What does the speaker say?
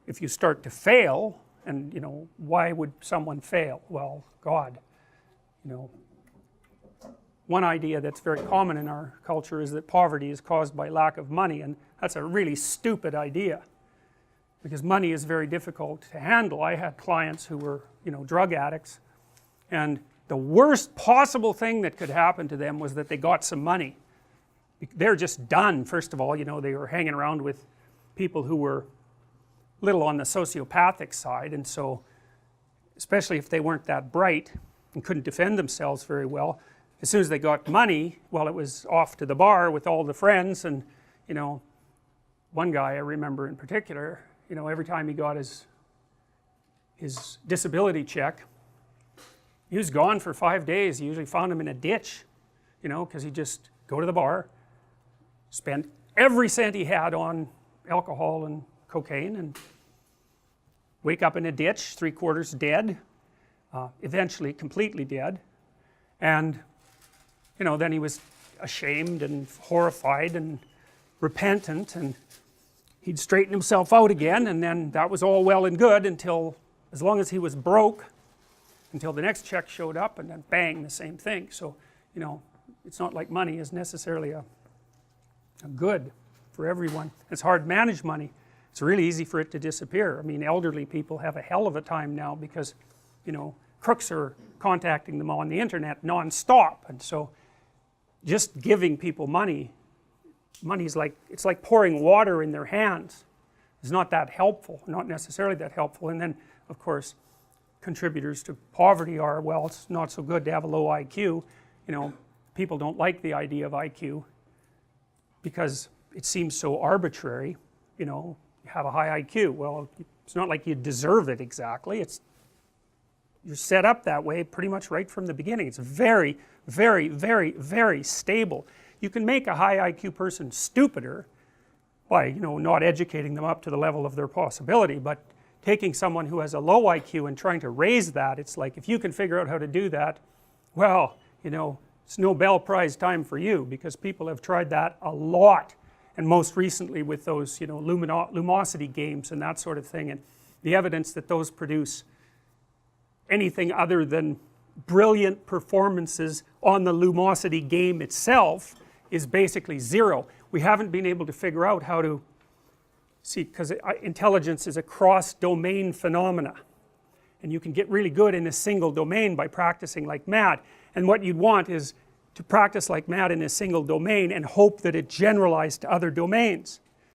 if you start to fail, and why would someone fail? Well, God. One idea that's very common in our culture is that poverty is caused by lack of money, and that's a really stupid idea, because money is very difficult to handle. I had clients who were drug addicts, and the worst possible thing that could happen to them was that they got some money. They're just done. First of all, they were hanging around with people who were a little on the sociopathic side, and so especially if they weren't that bright and couldn't defend themselves very well, as soon as they got money, well, it was off to the bar with all the friends. And one guy I remember in particular, every time he got his disability check, he was gone for 5 days. You usually found him in a ditch, because he'd just go to the bar, spend every cent he had on alcohol and cocaine, and wake up in a ditch, 3/4 dead, eventually completely dead. And then he was ashamed and horrified and repentant, and he'd straighten himself out again, and then that was all well and good until, as long as he was broke, until the next check showed up, and then bang, the same thing. So it's not like money is necessarily a good for everyone. It's hard to manage money. It's really easy for it to disappear. I mean, elderly people have a hell of a time now because crooks are contacting them on the internet non-stop, and so just giving people money is like, it's like pouring water in their hands. It's not that helpful, not necessarily that helpful. And then of course contributors to poverty are, well, it's not so good to have a low IQ. People don't like the idea of IQ because it seems so arbitrary. You have a high IQ, well, it's not like you deserve it exactly. You're set up that way pretty much right from the beginning. It's very, very, very, very stable. You can make a high IQ person stupider by not educating them up to the level of their possibility, but taking someone who has a low IQ and trying to raise that, it's like, if you can figure out how to do that, well, it's Nobel Prize time for you, because people have tried that a lot, and most recently with those lumosity games and that sort of thing, and the evidence that those produce anything other than brilliant performances on the lumosity game itself is basically zero. We haven't been able to figure out how to see, because intelligence is a cross-domain phenomena, and you can get really good in a single domain by practicing like mad, and what you'd want is to practice like mad in a single domain and hope that it generalized to other domains.